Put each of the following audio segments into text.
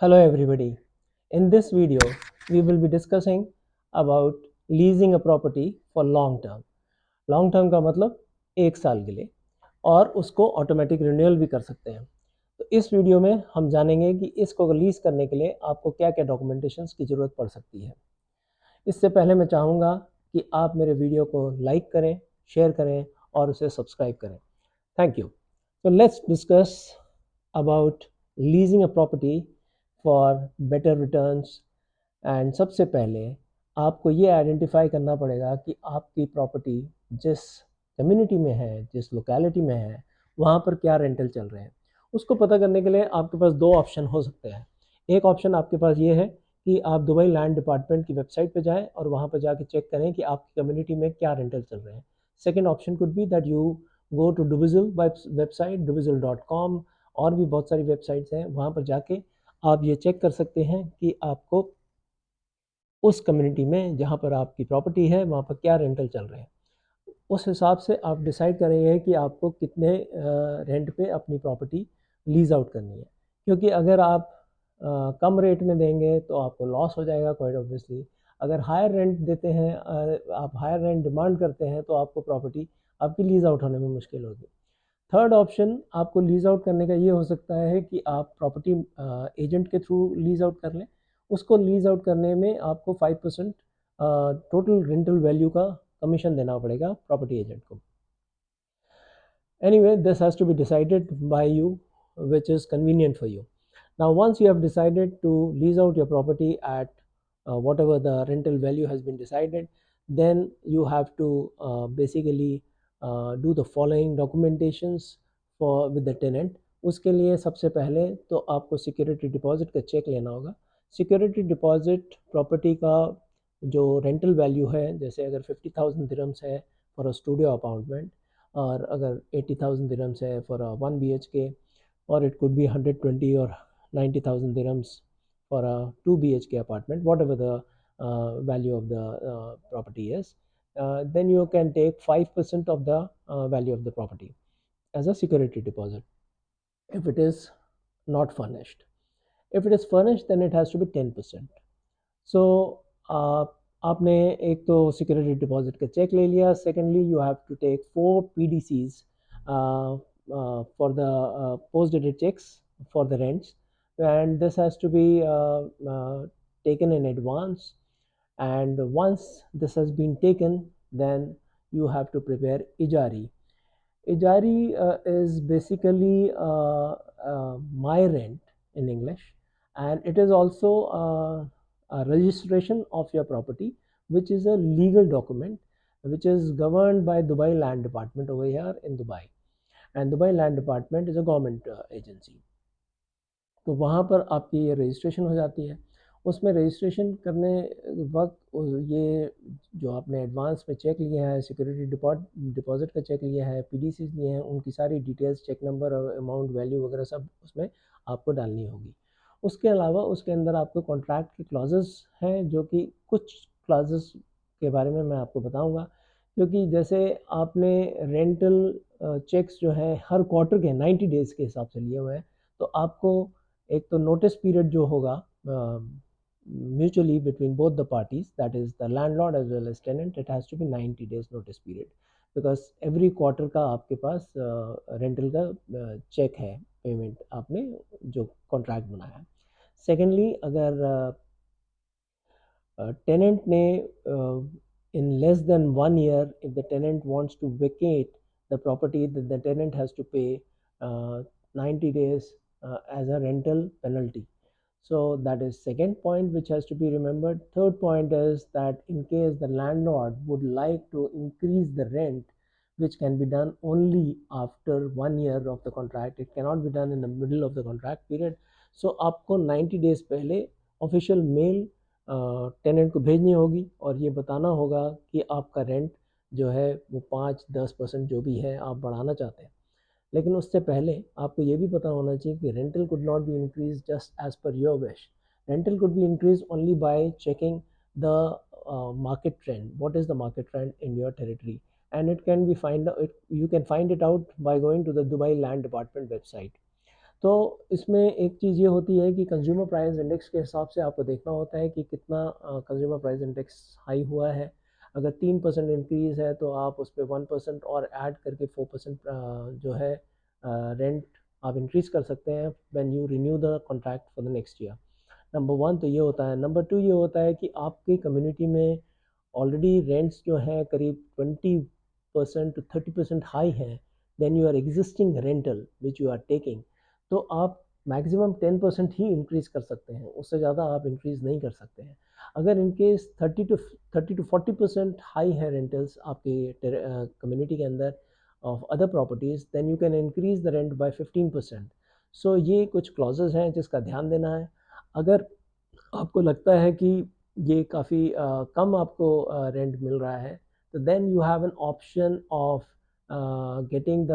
Hello everybody. In this video, we will be discussing about leasing a property for long term. Long term का मतलब 1 साल के लिए और उसको ऑटोमेटिक रिन्यूअल भी कर सकते हैं। तो इस वीडियो में हम जानेंगे कि इसको लीज करने के लिए आपको क्या क्या डॉक्यूमेंटेशंस की ज़रूरत पड़ सकती है। इससे पहले मैं चाहूँगा कि आप मेरे वीडियो को लाइक करें, शेयर करें और उसे सब्सक्राइब करें। Thank you. So let's discuss about leasing a property for better returns and सबसे पहले आपको ये आइडेंटिफाई करना पड़ेगा कि आपकी प्रॉपर्टी जिस कम्युनिटी में है, जिस लोकेलिटी में है, वहाँ पर क्या रेंटल चल रहे हैं। उसको पता करने के लिए आपके पास दो ऑप्शन हो सकते हैं। एक ऑप्शन आपके पास ये है कि आप दुबई लैंड डिपार्टमेंट की वेबसाइट पे जाएं और वहाँ पर जाके चेक करें कि आपकी कम्युनिटी में क्या रेंटल चल रहे हैं। Second option could be that you go to Dubizzle website dubizzle.com, और भी बहुत सारी वेबसाइट्स हैं, वहाँ पर जाके आप ये चेक कर सकते हैं कि आपको उस कम्युनिटी में जहाँ पर आपकी प्रॉपर्टी है वहाँ पर क्या रेंटल चल रहे हैं। उस हिसाब से आप डिसाइड करेंगे कि आपको कितने रेंट पे अपनी प्रॉपर्टी लीज आउट करनी है। क्योंकि अगर आप कम रेट में देंगे तो आपको लॉस हो जाएगा क्वाइट ऑब्वियसली। अगर हायर रेंट देते हैं, आप हायर रेंट डिमांड करते हैं तो आपको प्रॉपर्टी आपकी लीज आउट होने में मुश्किल होगी। थर्ड ऑप्शन आपको लीज आउट करने का ये हो सकता है कि आप प्रॉपर्टी एजेंट के थ्रू लीज आउट कर लें। उसको लीज आउट करने में आपको 5% टोटल रेंटल वैल्यू का कमीशन देना पड़ेगा प्रॉपर्टी एजेंट को। Anyway, this has to be decided by you, which is convenient for you. Now, once you have decided to lease out your property at whatever the rental value has been decided, then you have to basically do the following documentations for with the tenant. उसके लिए सबसे पहले तो आपको security deposit का check लेना होगा। Security deposit property का जो रेंटल वैल्यू है, जैसे अगर 50,000 दिरहम्स है फॉर अ स्टूडियो अपार्टमेंट, और अगर 80,000 दिरहम्स है फॉर अ 1 BHK, और इट कुड बी 120 और 90,000 dirhams for a 2 BHK apartment, whatever the value of the property is, then you can take 5% of the value of the property as a security deposit if it is not furnished. If it is furnished, then it has to be 10%. So आपने एक तो security deposit का check ले लिया। Secondly you have to take 4 PDCs for the post dated checks for the rents, and this has to be taken in advance. And once this has been taken, then you have to prepare ijari. Ijari is basically my rent in English, and it is also a registration of your property, which is a legal document which is governed by Dubai Land Department over here in Dubai. And Dubai Land Department is a government agency. तो वहाँ पर आपकी ये registration हो जाती है। उसमें registration करने वक्त ये जो आपने एडवांस में चेक लिए हैं, सिक्योरिटी डिपॉजिट का चेक लिया है, PDCs लिए हैं, उनकी सारी डिटेल्स, चेक नंबर और अमाउंट वैल्यू वगैरह सब उसमें आपको डालनी होगी। उसके अलावा उसके अंदर आपको कॉन्ट्रैक्ट के क्लॉजेस हैं, जो कि कुछ क्लॉजेस के बारे में मैं आपको बताऊँगा। क्योंकि जैसे आपने रेंटल चेक्स जो हैं हर क्वार्टर के 90 डेज़ के हिसाब से लिए हुए हैं, तो आपको एक तो नोटिस पीरियड जो होगा mutually between both the parties, that is the landlord as well as tenant, it has to be 90 days notice period, because every quarter का आपके पास रेंटल का चेक है, पेमेंट आपने जो कॉन्ट्रैक्ट बनाया है। सेकेंडली, अगर tenant ने in less than 1 year, if the tenant wants to vacate the property, then the tenant has to pay 90 days as a rental penalty. So that is second point which has to be remembered. Third point is that in case the landlord would like to increase the rent, which can be done only after 1 year of the contract, it cannot be done in the middle of the contract period. So आपको 90 days पहले official mail tenant को भेजनी होगी और ये बताना होगा कि आपका रेंट जो है वो 5-10% जो भी है आप बढ़ाना चाहते हैं। लेकिन उससे पहले आपको ये भी पता होना चाहिए कि rental could not be increase just as per your wish. Rental could be increase only by checking the market trend. What is the market trend in your territory? And it can be you can find it out by going to the Dubai Land Department website. तो इसमें एक चीज़ ये होती है कि consumer price index के हिसाब से आपको देखना होता है कि कितना कंज्यूमर प्राइस इंडेक्स हाई हुआ है। अगर 3% इंक्रीज़ है तो आप उस पे 1% और ऐड करके 4% जो है रेंट आप इंक्रीज़ कर सकते हैं when you renew the contract for the next year. Number 1 तो ये होता है। नंबर 2 ये होता है कि आपकी कम्युनिटी में ऑलरेडी रेंट्स जो हैं करीब 20% टू 30% हाई हैं than your existing rental which you are taking, तो आप मैक्सिमम 10% ही इंक्रीज़ कर सकते हैं, उससे ज़्यादा आप इंक्रीज़ नहीं कर सकते हैं। अगर इनकेस 30 to 40% हाई है रेंटल्स आपके कम्युनिटी के अंदर of other properties, then you can increase the rent by 15%। So ये कुछ क्लॉजेज हैं जिसका ध्यान देना है। अगर आपको लगता है कि ये काफ़ी कम आपको रेंट मिल रहा है, तो then you have an option of getting the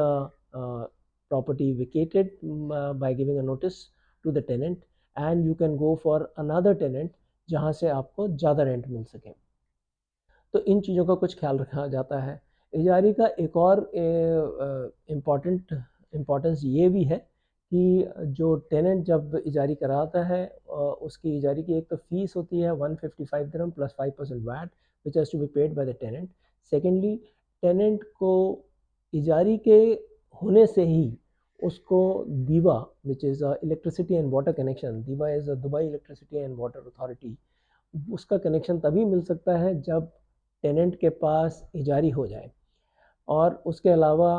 property vacated by giving a notice to the tenant and you can go for another tenant जहाँ से आपको ज़्यादा रेंट मिल सके। तो इन चीज़ों का कुछ ख्याल रखा जाता है। इजारे का एक और इम्पॉर्टेंस ये भी है कि जो टेनेंट जब इजारी कराता है उसकी इजारी की एक तो फीस होती है 155 दिरहम plus 5% VAT which has to be paid by the tenant. Secondly, tenant को इजारी के होने से ही उसको दीवा which is electricity and water connection, दीवा is a Dubai electricity and water authority, उसका कनेक्शन तभी मिल सकता है जब टेनेंट के पास इजारी हो जाए। और उसके अलावा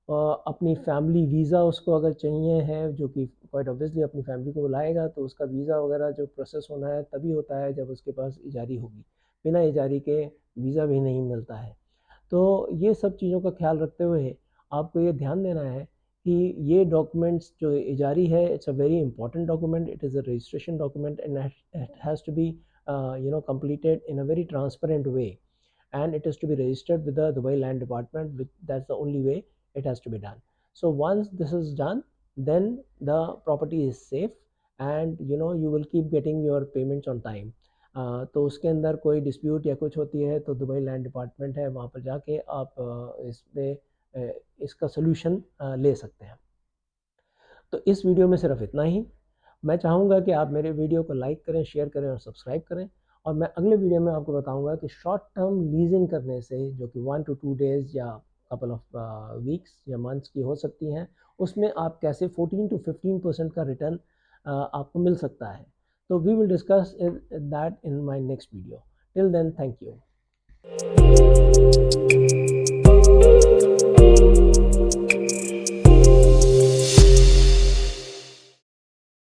अपनी फैमिली वीज़ा उसको अगर चाहिए है, जो कि क्वाइट ऑब्वियसली अपनी फैमिली को बुलाएगा तो उसका वीज़ा वगैरह जो प्रोसेस होना है तभी होता है जब उसके पास इजारी होगी। बिना इजारी के वीज़ा भी नहीं मिलता है। तो ये सब चीज़ों का ख्याल रखते हुए आपको ये ध्यान देना है कि ये डॉक्यूमेंट्स जो इजारी है, it's a very important document, it is a registration document and it has to be completed in a very transparent way, and it is to be registered with the Dubai Land Department. That's the only way it has to be done. So once this is done, then the property is safe and you will keep getting your payments on time. तो उसके अंदर कोई dispute या कुछ होती है तो Dubai land department है, वहाँ पर जाके आप इस पे इसका सोल्यूशन ले सकते हैं। तो इस वीडियो में सिर्फ इतना ही। मैं चाहूँगा कि आप मेरे वीडियो को लाइक करें, शेयर करें और सब्सक्राइब करें। और मैं अगले वीडियो में आपको बताऊँगा कि शॉर्ट टर्म लीजिंग करने से, जो कि 1 to 2 डेज़ या कपल ऑफ वीक्स या मंथ्स की हो सकती हैं, उसमें आप कैसे 14 to 15% का रिटर्न आपको मिल सकता है। तो we will discuss that in my next video. Till then, thank you.